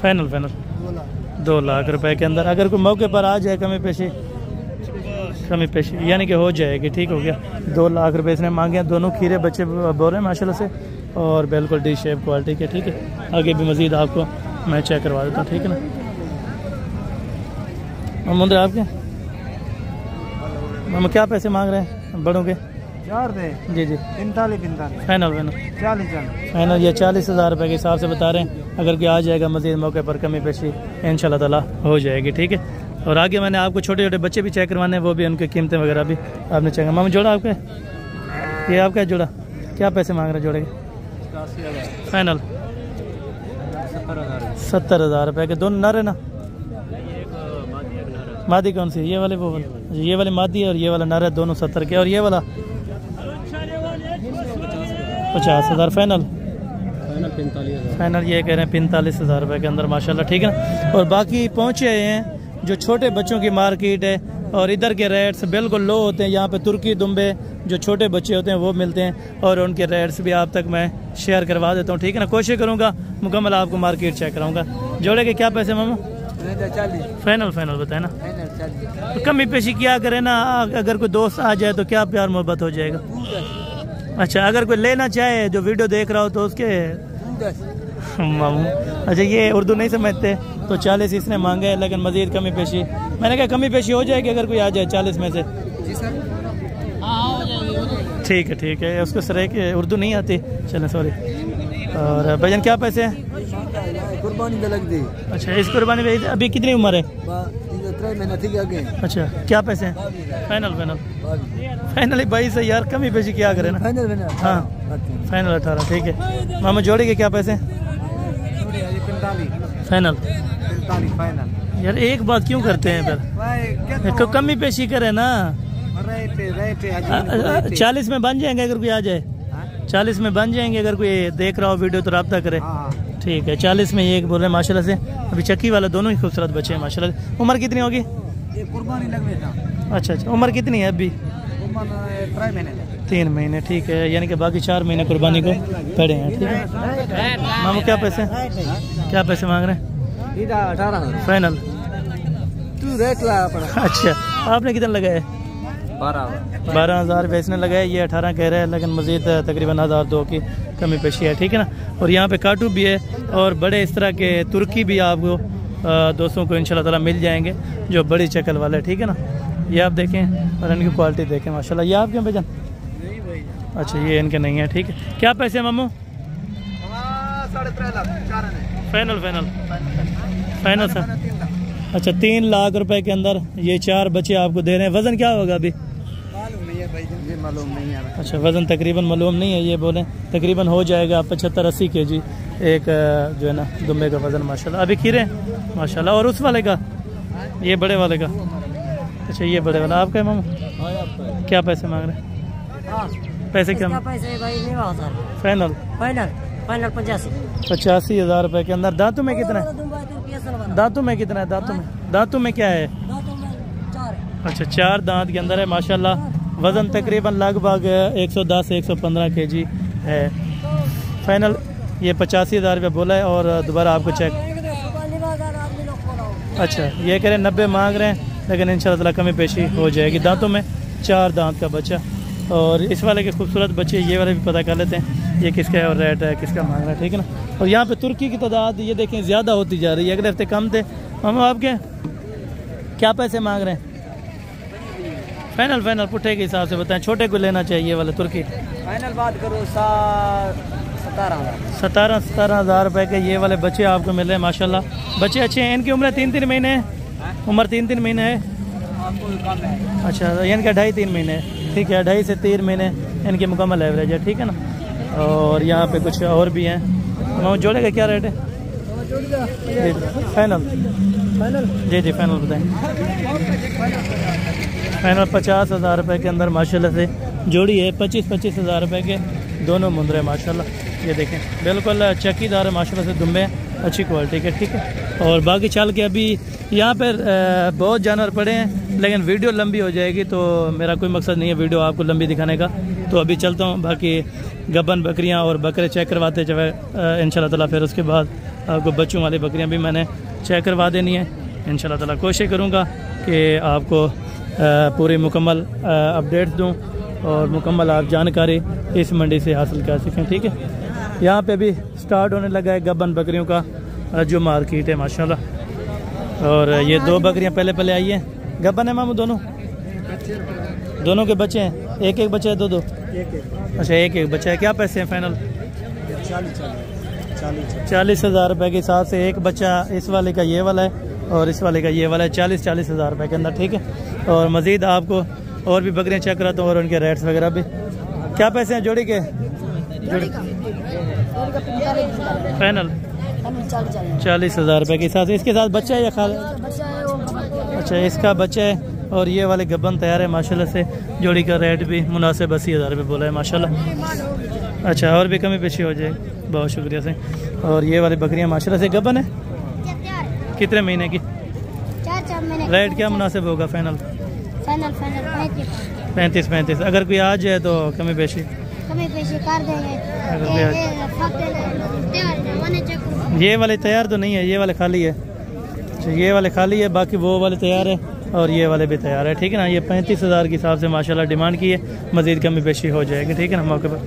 फाइनल 2 लाख रुपए के अंदर। अगर कोई मौके पर आ जाए कमी पेशी यानी कि हो जाएगी, ठीक हो गया। 2 लाख रुपए इसने मांगे हैं। दोनों खीरे बच्चे बोल रहे हैं माशाल्लाह से और बिल्कुल डी शेप क्वालिटी के, ठीक है। आगे भी मज़ीद आपको मैं चेक करवा देता हूँ, ठीक है ना। मामू आपके मामू क्या पैसे मांग रहे हैं बड़ों के? 4 दे जी जी 45 फाइनल फाइनल 40 फाइनल ये 40,000 रुपये के हिसाब से बता रहे हैं। अगर कोई आ जाएगा मज़ीद मौके पर कमी पेशी इंशाल्लाह ताला हो जाएगी, ठीक है। और आगे मैंने आपको छोटे छोटे बच्चे भी चेक करवाने हैं, वो भी उनकी कीमतें वगैरह भी आपने चेक। मामा जोड़ा आपका, ये आपका जोड़ा क्या पैसे मांग रहे हैं जोड़े के? फाइनल 70,000 रुपये के। दोनों नर है ना? मादी कौन सी? ये वाले वो वाले, ये वाली मादी है और ये वाला नर है, दोनों 70 के। और ये वाला 50,000 फाइनल फाइनल ये कह रहे हैं 45,000 रुपये के अंदर माशाल्लाह, ठीक है ना। और बाकी पहुँचे हैं जो छोटे बच्चों की मार्केट है और इधर के रेट्स बिल्कुल लो होते हैं। यहाँ पे तुर्की दुम्बे जो छोटे बच्चे होते हैं वो मिलते हैं और उनके रेट्स भी आप तक मैं शेयर करवा देता हूँ, ठीक है ना। कोशिश करूँगा मुकम्मल आपको मार्केट चेक कराऊँगा। जोड़े के क्या पैसे मामा? फाइनल फाइनल बताए ना, तो कमी पेशी क्या करे ना। अगर कोई दोस्त आ जाए तो क्या प्यार मोहब्बत हो जाएगा। अच्छा, अगर कोई लेना चाहे जो वीडियो देख रहा हो तो उसके मामू, अच्छा ये उर्दू नहीं समझते तो 40 इसने मांगे, लेकिन मजीद कमी पेशी मैंने कहा कमी पेशी हो जाएगी अगर कोई आ जाए 40 में से। ठीक है उसको सर के उर्दू नहीं आती, चलें सॉरी। और भाईजान क्या पैसे हैं? कुर्बानी लग दी। अच्छा, इस कुर्बानी में अभी कितनी उम्र है? अच्छा, क्या पैसे हैं? फाइनल फाइनल फाइनल 22 है यार, कमी पेशी क्या करे ना। हाँ फाइनल 18, ठीक है। मामा जोड़ी के क्या पैसे? फाइनल यार एक बात क्यों करते हैं फिर, कमी पेशी करे ना। 40 में बन जाएंगे अगर कोई आ जाए, 40 में बन जाएंगे अगर कोई देख रहा हो वीडियो तो रब्ता करे, ठीक है। 40 में ये एक बोल रहे हैं माशाल्लाह से। अभी चक्की वाला दोनों ही खूबसूरत बच्चे हैं माशाल्लाह। उम्र कितनी होगी? अच्छा, उम्र कितनी है अभी? 3 महीने, ठीक है। यानी कि बाकी 4 महीने कुर्बानी को पड़े हैं, ठीक है। मामू क्या पैसे मांग रहे हैं? 18 फाइनल। तू रेट ला। अच्छा, आपने कितना लगाया? 12,000 इसने लगाया, ये 18 कह रहे हैं, लेकिन मजीद तकरीबन 1,002 की कमी पेशी है, ठीक है ना। और यहाँ पे काटू भी है और बड़े इस तरह के तुर्की भी आपको दोस्तों को इंशाल्लाह ताला मिल जाएंगे जो बड़ी शक्ल वाले, ठीक है ना। ये आप देखें और इनकी क्वालिटी देखें माशाल्लाह। ये आपके भाईजान? अच्छा, ये इनके नहीं है, ठीक है। क्या पैसे हैं मामू? 3.5 लाख फाइनल फाइनल सर। अच्छा, 3 लाख रुपए के अंदर ये 4 बच्चे आपको दे रहे हैं। वजन क्या होगा अभी? मालूम नहीं है। अच्छा, वजन तकरीबन मालूम नहीं है, ये बोले तकरीबन हो जाएगा 75-80 kg एक जो है ना दुम्बे का वजन माशाल्लाह। अभी खीरे माशाल्लाह। और उस वाले का, ये बड़े वाले का? अच्छा, ये बड़े वाला आपका है मामू? क्या पैसे मांग रहे हैं? पैसे क्या पैसे भाई? फाइनल 85,000 रुपए के अंदर। दांतों में कितना है? दांतों में क्या है? अच्छा, 4 दांत के अंदर है माशाल्लाह। वजन तकरीबन लगभग 110-115 kg है। फाइनल ये 85,000 रुपये बोला है। और दोबारा आपको चेक, अच्छा ये कह रहे 90 मांग रहे हैं, लेकिन इंशाल्लाह ताला कमी पेशी हो जाएगी। दांतों में 4 दांत का बच्चा। और इस वाले के खूबसूरत बच्चे ये वाले भी पता कर लेते हैं ये किसका है और रेट है किसका मांग रहा है, ठीक है ना। और यहाँ पे तुर्की की तादाद ये देखें ज़्यादा होती जा रही है, अगले हफ्ते कम थे। मामा आपके क्या पैसे मांग रहे हैं? फाइनल पुट्ठे के हिसाब से बताएं, छोटे को लेना चाहिए वाला तुर्की। फाइनल बात करो 17,000 रुपये के ये वाले बच्चे आपको मिल रहे हैं माशाल्लाह। बच्चे अच्छे हैं, इनकी उम्र 3-3 महीने है। उम्र 3-3 महीने है। अच्छा, यानी कि 2.5-3 महीने है, ठीक है। 2.5 से 3 महीने इनकी मुकम्मल एवरेज है, ठीक है ना। और यहाँ पे कुछ और भी हैं। तो जोड़े का क्या रेट है? फाइनल जी फाइनल बताएं। फाइनल 50,000 रुपये के अंदर माशाल्लाह से जोड़ी है। 25,000 रुपये के दोनों मुंदरे माशाल्लाह। ये देखें बिल्कुल चक्कीदार है माशाल्लाह से, दुम्बे अच्छी क्वालिटी के, ठीक है। और बाकी चल के अभी यहाँ पर बहुत जानवर पड़े हैं, लेकिन वीडियो लंबी हो जाएगी तो मेरा कोई मकसद नहीं है वीडियो आपको लंबी दिखाने का। तो अभी चलता हूँ, बाकी गबन बकरियाँ और बकरे चेक करवाते जाए इंशाल्लाह ताला। फिर उसके बाद आपको बच्चों वाली बकरियाँ भी मैंने चेक करवा देनी है इंशाल्लाह ताला। कोशिश करूँगा कि आपको पूरी मुकम्मल अपडेट दूँ और मुकम्मल आप जानकारी इस मंडी से हासिल कर सकें, ठीक है। यहाँ पे भी स्टार्ट होने लगा है गबन बकरियों का जो मार्केट है माशाल्लाह। और ये 2 बकरियाँ पहले आई हैं। गबन है मामू दोनों के बच्चे हैं। एक एक बच्चा है? दो दो? अच्छा एक एक बच्चा है। क्या पैसे हैं फाइनल? 40,000 रुपये के हिसाब से एक बच्चा इस वाले का ये वाला है और इस वाले का ये वाला है, 40,000 रुपये के अंदर, ठीक है। और मज़ीद आपको और भी बकरियाँ चेक कराता हूँ और उनके रेट्स वगैरह भी। क्या पैसे हैं जोड़ी के? फाइनल 40,000 रुपये के हिसाब से। इसके साथ बच्चा है या खाली? अच्छा इसका बच्चा है और ये वाले गब्बन तैयार है माशाल्लाह से। जोड़ी का रेट भी मुनासिब 80,000 रुपये बोला है माशाल्लाह। अच्छा और भी कमी पेशी हो जाएगी, बहुत शुक्रिया से। और ये वाली बकरियाँ माशाल्लाह से गब्बन है। कितने महीने की? 4 महीने। रेट क्या मुनासिब होगा फाइनल? 35। अगर कोई आ जाए तो कमी पेशी कर देंगे। ये वाले तैयार तो नहीं है, ये वाले खाली है। अच्छा ये वाले खाली है, बाकी वो वाले तैयार है और ये वाले भी तैयार है, ठीक है ना। ये 35,000 के हिसाब से माशाल्लाह डिमांड की है, मज़ीद कमी पेशी हो जाएगी, ठीक है ना मौके पर।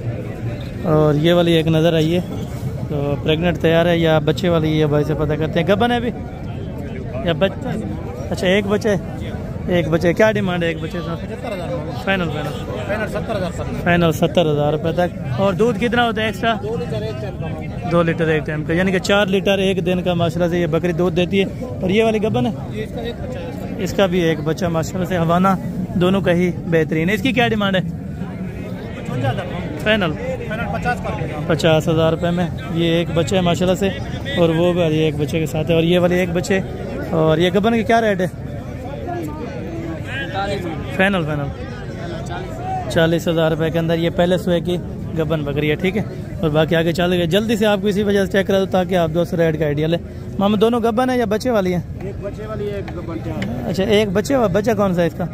और ये वाली एक नज़र आई है तो प्रेग्नेंट तैयार है या बच्चे वाली है, भाई से पता करते हैं। गब्बन है अभी या बच्चा? अच्छा एक बच्चा है। एक बच्चे क्या डिमांड है एक बच्चे का? फाइनल 70,000 रुपये तक। और दूध कितना होता है एक्स्ट्रा? 2 लीटर एक टाइम का, यानी कि 4 लीटर एक दिन का माशाल्लाह से ये बकरी दूध देती है। और ये वाली गब्बन है, इसका भी एक बच्चा माशाल्लाह से हवाना दोनों का ही बेहतरीन है। इसकी क्या डिमांड है? फाइनल 50,000 रुपये में ये एक बच्चा है माशाल्लाह से, और वो भी एक बच्चे के साथ है। और ये वाले एक बच्चे। और ये गब्बन की क्या रेट है? फाइनल 40,000 रुपये के अंदर ये पहले सुबह की गब्बन बकरी है, ठीक है। और बाकी आगे चल गए, जल्दी से आपको इसी वजह से चेक करा दो ताकि आप दोस्तों रेट का आइडिया ले। मामा दोनों गब्बन है या बच्चे वाली हैं? एक बच्चे वाली है, एक गब्बन। अच्छा एक बच्चे बच्चा कौन सा है इसका?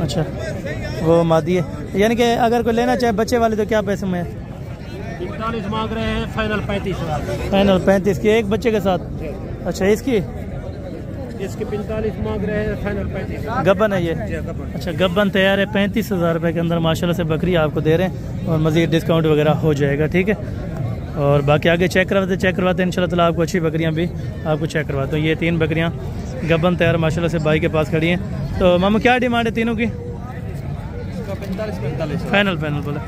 अच्छा वो मादी है, यानी कि अगर कोई लेना चाहे बच्चे वाले तो क्या पैसे में? 45 मांग रहे हैं, फाइनल 35,000। फाइनल 35 की एक बच्चे के साथ। अच्छा इसकी 45 मांग रहे हैं, फाइनल 35। गब्बन है ये? अच्छा गब्बन तैयार है, 35,000 रुपये के अंदर माशाल्लाह से बकरी आपको दे रहे हैं और मज़ीद डिस्काउंट वगैरह हो जाएगा, ठीक है। और बाकी आगे चेक करवाते हैं इंशाल्लाह ताला आपको अच्छी बकरियां भी आपको चेक करवाते हैं। ये 3 बकरियां गब्बन तैयार माशाल्लाह से भाई के पास खड़ी हैं। तो मामू क्या डिमांड है तीनों की? 45 फाइनल बोला।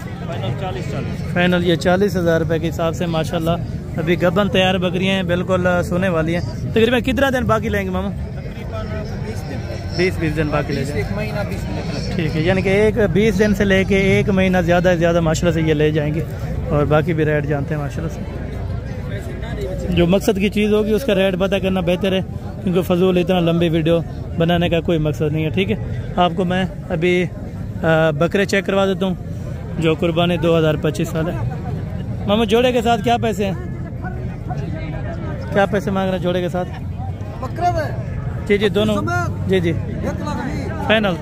फाइनल ये 40,000 रुपये के हिसाब से माशाल्लाह अभी गब्बन तैयार बकरियां हैं, बिल्कुल सोने वाली हैं। तकरीबन कितना दिन बाकी लेंगे मामू? 20 दिन बाकी ले जाएंगे, ठीक है। यानी कि 20 दिन से लेके 1 महीना ज़्यादा से ज़्यादा माशाल्लाह से ये ले जाएंगे। और बाकी भी रेट जानते हैं माशाल्लाह से। जो मकसद की चीज़ होगी उसका रेट पता करना बेहतर है, क्योंकि फजूल इतना लंबी वीडियो बनाने का कोई मकसद नहीं है, ठीक है। आपको मैं अभी बकरे चेक करवा देता हूँ जो कुर्बानी 2025 साल है। मामा जोड़े के साथ क्या पैसे हैं? क्या पैसे मांग रहे हैं जोड़े के साथ? जी दोनों जी फाइनल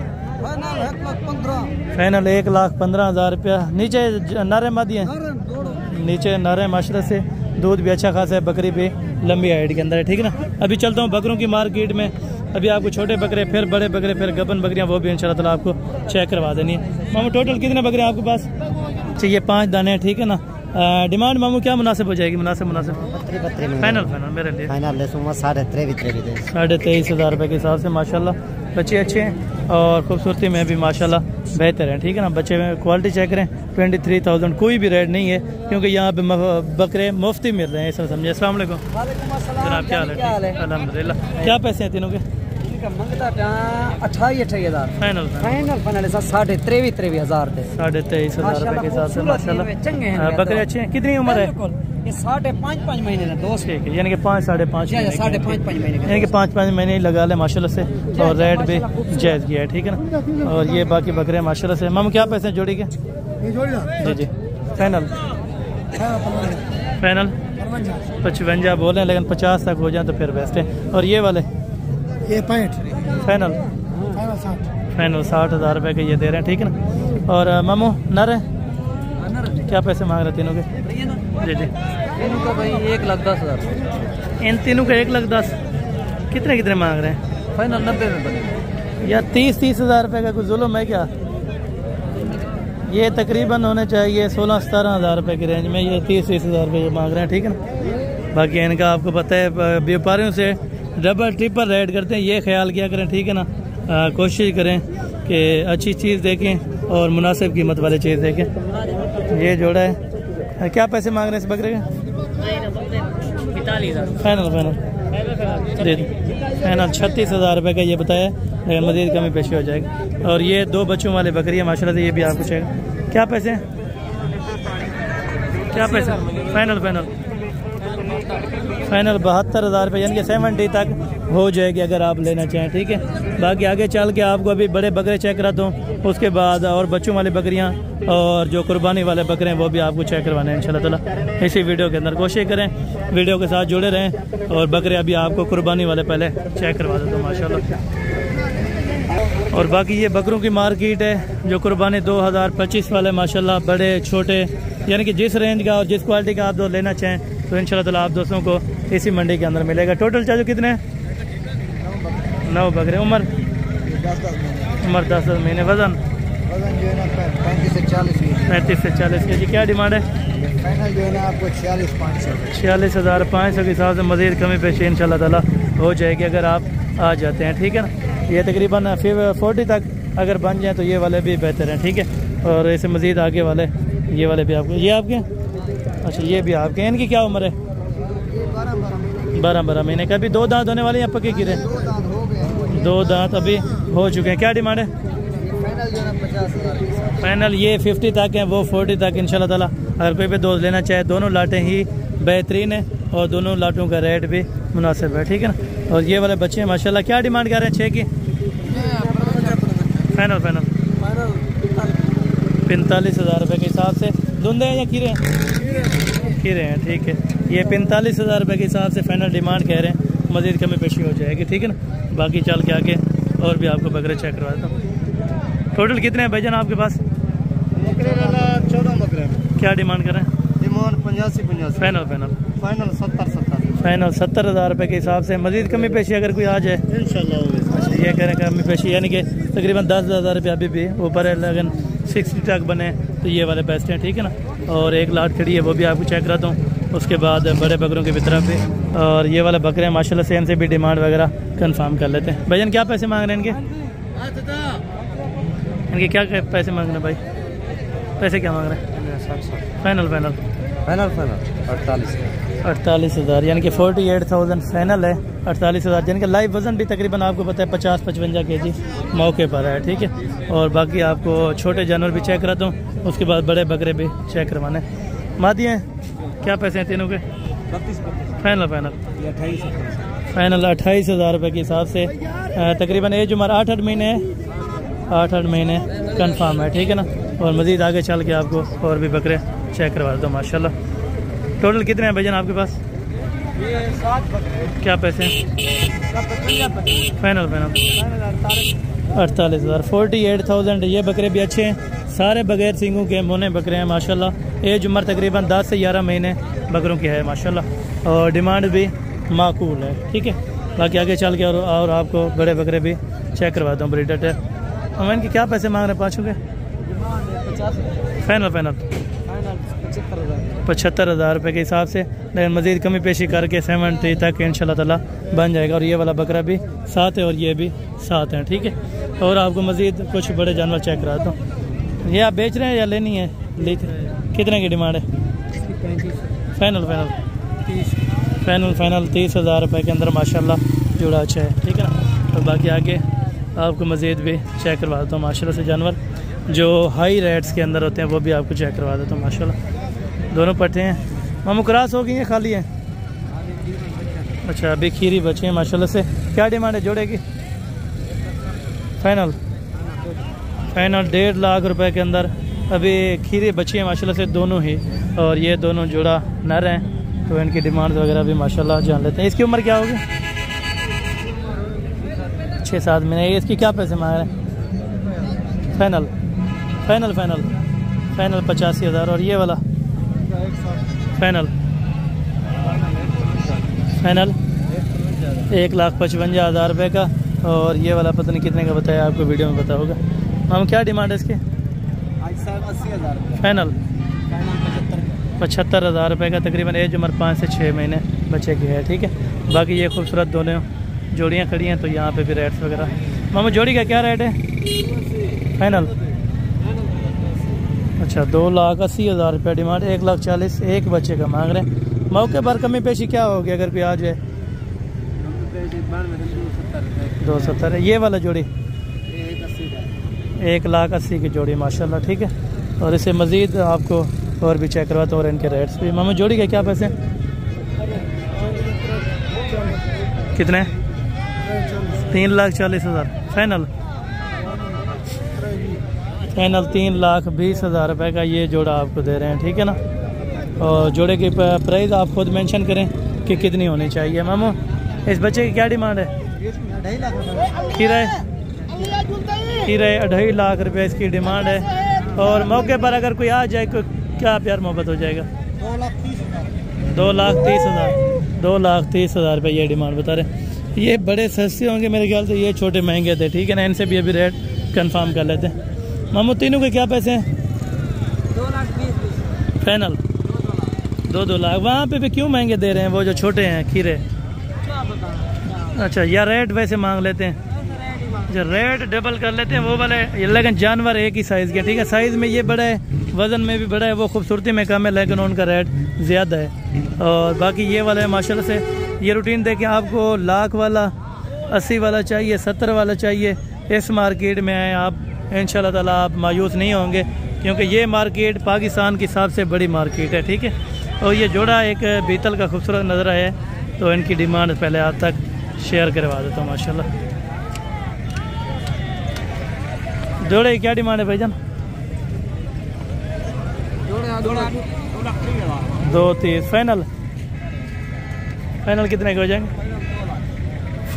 1,15,000 रुपया। नीचे नारे मादी हैं, नीचे नारे माशाल्लाह से दूध भी अच्छा खासा है, बकरी भी लंबी हाइट के अंदर है, ठीक है ना। अभी चलता हूँ बकरों की मार्केट में, अभी आपको छोटे बकरे फिर बड़े बकरे फिर गब्बन बकरियाँ वो भी इंशाल्लाह ताला आपको चेक करवा देनी है। मामू टोटल कितने बकरे हैं आपके पास? अच्छा ये 5 दाने हैं, ठीक है ना। डिमांड मामू क्या मुनासिब हो जाएगी? मुनासिब फाइनल मेरे लिए 23,500 रुपये के हिसाब से माशाल्लाह बच्चे अच्छे हैं और खूबसूरती में भी माशाल्लाह बेहतर हैं, ठीक है ना। बच्चे में क्वालिटी चेक करें, 23,000 कोई भी रेट नहीं है, क्योंकि यहाँ पे बकरे मुफ्ती मिल रहे हैं, ऐसा समझे। अस्सलाम वालेकुम जनाब, क्या हाल है? अल्हम्दुलिल्लाह। क्या पैसे हैं तीनों के? 28,000 फाइनल 23,500 23,500 रुपये के हिसाब से माशाल्लाह बकरे अच्छे हैं। कितनी उम्र है? ये 5.5 महीने का दोस्त, ठीक है, यानी कि 5-5.5 महीने यानी कि 5 महीने ही लगा ले माशाल्लाह से, और रेट भी जायज़ किया है, ठीक है ना। और ये बाकी बकरे माशाल्लाह से। मामू क्या पैसे हैं जोड़ी के? जी फाइनल 55 बोले, लेकिन 50 तक हो जाए तो फिर बेस्ट है। और ये वाले ये 65 फाइनल 60,000 रुपये के ये दे रहे हैं, ठीक है ना। और मामू नर है, क्या पैसे मांग रहे हैं तीनों के? जी तीनों का भाई 1,10,000। इन तीनों का 1,10,000 कितने मांग रहे हैं? फाइनल 90 में बने या 30,000 रुपये का कोई जुल्म है क्या? ये तकरीबन होने चाहिए 16-17,000 रुपये की रेंज में, ये 30,000 रुपये मांग रहे हैं, ठीक है ना। बाकी इनका आपको पता है व्यापारियों से डबल ट्रिपल रेट करते हैं, ये ख्याल किया करें, ठीक है ना। कोशिश करें कि अच्छी चीज़ देखें और मुनासिब कीमत वाली चीज़ देखें। ये जोड़ा है, क्या पैसे मांग रहे हैं इस बकरे के? फाइनल दे दो, फाइनल 36,000 रुपये का ये बताया, लेकिन मज़ीद कमी पेशी हो जाएगी। और ये 2 बच्चों वाले बकरी है माशाल्लाह से, ये भी आपको चाहिए। क्या पैसे हैं? क्या पैसे? फाइनल 72,000 रुपये, यानी कि 70 तक हो जाएगी अगर आप लेना चाहें, ठीक है। बाकी आगे चल के आपको अभी बड़े बकरे चेक कराता हूँ, उसके बाद और बच्चों वाली बकरियाँ और जो कुर्बानी वाले बकरे हैं वो भी आपको चेक करवाने हैं इंशाल्लाह ताला। इसी वीडियो के अंदर कोशिश करें वीडियो के साथ जुड़े रहें। और बकरे अभी आपको कुर्बानी वाले पहले चेक करवा देता हूँ माशाल्लाह। और बाकी ये बकरों की मार्केट है जो कुर्बानी 2025 वाले माशाल्लाह, बड़े छोटे, यानी कि जिस रेंज का और जिस क्वालिटी का आप दो लेना चाहें तो इंशाल्लाह ताला आप दोस्तों को इसी मंडी के अंदर मिलेगा। टोटल चार्ज कितने हैं? 9 बकरे। उम्र 10-10 महीने। वजन जो है ना 35 से 40 35 से 40 के जी। क्या डिमांड है? फाइनल जो है ना आपको 46,500 के हिसाब से मज़ीद कमी पेशी इंशाल्लाह ताला हो जाएगी अगर आप आ जाते हैं, ठीक है ना। ये तकरीबन 40 तक अगर बन जाए तो ये वाले भी बेहतर हैं, ठीक है। और ऐसे मज़ीद आगे वाले ये वाले भी आपके, ये आपके, अच्छा ये भी आपके। इनकी क्या उम्र है? 12 महीने का। अभी 2 दांत होने वाले हैं, पक्के गिरे? 2 दांत अभी हो चुके हैं। क्या डिमांड है? फाइनल ये 50 तक है, वो 40 तक इंशाल्लाह ताला अगर कोई भी दोस्त लेना चाहे। दोनों लाटें ही बेहतरीन है और दोनों लाटों का रेट भी मुनासिब है, ठीक है ना। और ये वाले बच्चे हैं माशाल्लाह। क्या डिमांड कर रहे हैं 6 की? फाइनल 45,000 रुपये के हिसाब से। धुंधे हैं या खीरे हैं? खीरे हैं, ठीक है। ये 45,000 रुपये के हिसाब से फाइनल डिमांड कह रहे हैं, मज़ीद कमी पेशी हो जाएगी, ठीक है ना। बाकी चल के आगे और भी आपको बकरे चेक करवाता हूँ। टोटल कितने हैं भाईजान आपके पास? 14 बकरे। क्या डिमांड कर रहे हैं? डिमांड 85। फाइनल 70,000 रुपये के हिसाब से। मज़ीद कमी पेशी अगर कोई आ जाए इंशाल्लाह अच्छा ये करें कमी पेशी, यानी कि तकरीबन 10,000 रुपये अभी भी ऊपर है, लेकिन 60 तक बने तो ये वाले बेस्ट हैं, ठीक है ना। और एक लाट खड़ी है वो भी आपको चेक कराता हूँ, उसके बाद बड़े बकरों की तरफ भी। और ये वाले बकरे माशाल्लाह से इनसे भी डिमांड वगैरह कंफर्म कर लेते हैं। भाईजान क्या पैसे मांग रहे हैं इनके क्या पैसे मांग रहे हैं भाई? पैसे क्या मांग रहे हैं? फाइनल 48,000, यानी कि 48,000 फाइनल है। 48,000 यानी कि लाइव वज़न भी तकरीबन आपको पता है 50-55 kg मौके पर है, ठीक है। और बाकी आपको छोटे जानवर भी चेक कराता हूँ, उसके बाद बड़े बकरे भी चेक करवाने। मादी हैं, क्या पैसे हैं तीनों के? फाइनल 28,000 रुपये के हिसाब से। तकरीबन एज उम्र 8 महीने है, 8 महीने कन्फर्म है, ठीक है ना। और मज़ीद आगे चल के आपको और भी बकरे चेक करवा देता हूँ माशाल्लाह। टोटल कितने हैं भाईजान आपके पास? ये 7 बकरे। क्या पैसे हैं? फाइनल 48,000, 48,000। ये बकरे भी अच्छे हैं, सारे बगैर सींगों के मोने बकरे हैं माशाल्लाह। एज उम्र तकरीबन 10 से 11 महीने बकरों की है माशाल्लाह। और डिमांड भी माकूल है, ठीक है। बाकी आगे चल के और आपको बड़े बकरे भी चेक करवाता हूँ ब्रीडर है। हम इनके क्या पैसे मांग रहे हैं पाँचों के? फाइनल 75,000 रुपये के हिसाब से, लेकिन मज़ीद कमी पेशी करके 70 तक इंशाल्लाह ताला बन जाएगा। और ये वाला बकरा भी 7 है और ये भी 7 है, ठीक है। और आपको मज़ीद कुछ बड़े जानवर चेक कराता हूँ। ये आप बेच रहे हैं या लेनी है? कितने की डिमांड है? फाइनल 30,000 रुपये के अंदर माशाल्लाह जुड़ा अच्छा है, ठीक है ना। और बाकी आगे आपको मज़ीद भी चेक करवा देता हूँ माशाल्लाह से। जानवर जो हाई रेट्स के अंदर होते हैं वो भी आपको चेक करवा देता हूँ माशाल्लाह। दोनों पट्टे हैं मामू, क्रॉस हो गई हैं खाली हैं? अच्छा अभी खीरी बचे हैं माशाल्लाह से। क्या डिमांड है जोड़े की? फाइनल 1.5 लाख रुपए के अंदर अभी खीरे बची हैं माशाल्लाह से दोनों ही। और ये दोनों जोड़ा नर हैं, तो इनकी डिमांड वगैरह भी माशाल्लाह जान लेते हैं। इसकी उम्र क्या होगी? 6-7 महीने। इसकी क्या पैसे मांग रहे हैं? फाइनल 85,000। और ये वाला फाइनल 1,55,000 रुपये का। और ये वाला पता नहीं कितने का बताया, आपको वीडियो में पता होगा। हम क्या डिमांड है इसके? फाइनल 75,000 रुपये का। तकरीबन एज उम्र 5 से 6 महीने बच्चे की है, ठीक है। बाकी ये खूबसूरत दोनों जोड़ियाँ खड़ी हैं, तो यहाँ पे भी रेट्स वगैरह। मामू जोड़ी का क्या रेट है? फाइनल। अच्छा 2,80,000 रुपये डिमांड, 1,40,000 एक बच्चे का मांग रहे हैं। मौके पर कमी पेशी क्या होगी अगर कोई आ जाए? 270। ये वाला जोड़ी 1,80,000 की जोड़ी माशाल्लाह, ठीक है। और इसे मज़ीद आपको और भी चेक करवाता हूँ और इनके रेट्स भी। मामा जोड़ी के क्या पैसे कितने? 3,40,000 फाइनल। फाइनल 3,20,000 रुपये का ये जोड़ा आपको दे रहे हैं, ठीक है ना। और जोड़े की प्राइस आप खुद मेंशन करें कि कितनी होनी चाहिए। मामू इस बच्चे की क्या डिमांड है? खीरा 2.5 लाख रुपये इसकी डिमांड है। और मौके पर अगर कोई आ जाए तो क्या प्यार मोहब्बत हो जाएगा? 2,30,000 2,30,000 रुपये ये डिमांड बता रहे। ये बड़े सस्ते होंगे मेरे ख्याल से, ये छोटे महंगे थे, ठीक है ना। इनसे भी अभी रेट कंफर्म कर लेते हैं। मामू तीनों के क्या पैसे हैं? 2,20,000 फाइनल 2-2 लाख। वहाँ पे भी क्यों महंगे दे रहे हैं वो जो छोटे हैं खीरे? अच्छा या रेट वैसे मांग लेते हैं, जो रेट डबल कर लेते हैं वो वाले। लेकिन जानवर एक ही साइज़ के, ठीक है। साइज़ में ये बड़ा है, वज़न में भी बड़ा है, वो खूबसूरती में कम है, लेकिन उनका रेट ज़्यादा है। और बाकी ये वाला है माशाल्लाह से। ये रूटीन देखें, आपको लाख वाला, 80 वाला चाहिए, 70 वाला चाहिए, इस मार्केट में आए आप, इंशाल्लाह ताला आप मायूस नहीं होंगे, क्योंकि ये मार्केट पाकिस्तान की सबसे बड़ी मार्केट है, ठीक है। और ये जोड़ा एक बीतल का खूबसूरत नज़र आया है, तो इनकी डिमांड पहले आप तक शेयर करवा देता हूँ माशाल्लाह। जोड़े की क्या डिमांड है भाईजान? 2,30 फाइनल। फाइनल कितने के हो जाएंगे?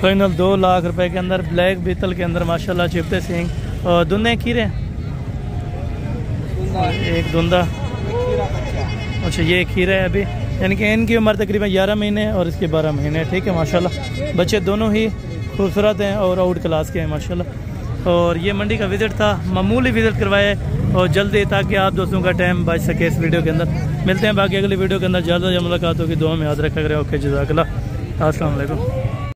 फाइनल 2 लाख रुपए के अंदर, ब्लैक बीतल के अंदर माशाल्लाह, चिपते सिंह। और दुंदे खीरे एक दुंदा। अच्छा ये खीरा है अभी, यानी कि इनकी उम्र तकरीबन 11 महीने और इसके 12 महीने, ठीक है माशाल्लाह। बच्चे दोनों ही खूबसूरत हैं और आउट क्लास के हैं माशाल्लाह। और ये मंडी का विज़िट था, मामूली विज़िट करवाए और जल्दी, ताकि आप दोस्तों का टाइम बच सके इस वीडियो के अंदर। मिलते हैं बाकी अगली वीडियो के अंदर, ज़्यादा मुलाकात होगी। दुआ में याद रखा करें। ओके जज़ाकल्लाह, अस्सलाम वालेकुम।